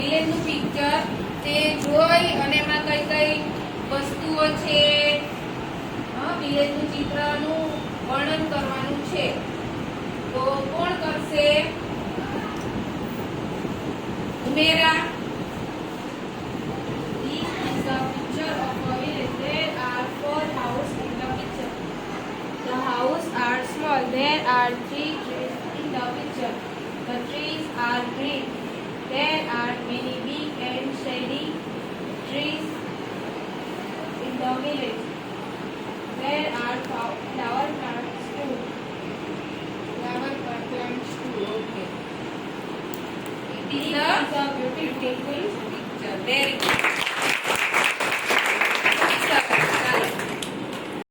વિલેજનું picture તે જોઈ અને એમાં કઈ કઈ વસ્તુઓ છે, વિલેજનું ચિત્રનું વર્ણન કરવાનું છે. તો કોણ કરશે? ઉમેરા. This is the picture of a village. There are 4 houses in the picture. The houses are small. There are 3 trees in the picture. The trees are green. There are many big and shady trees in the village. There are flower plants too. Flower plants too. Okay. It is a beautiful picture. Very good.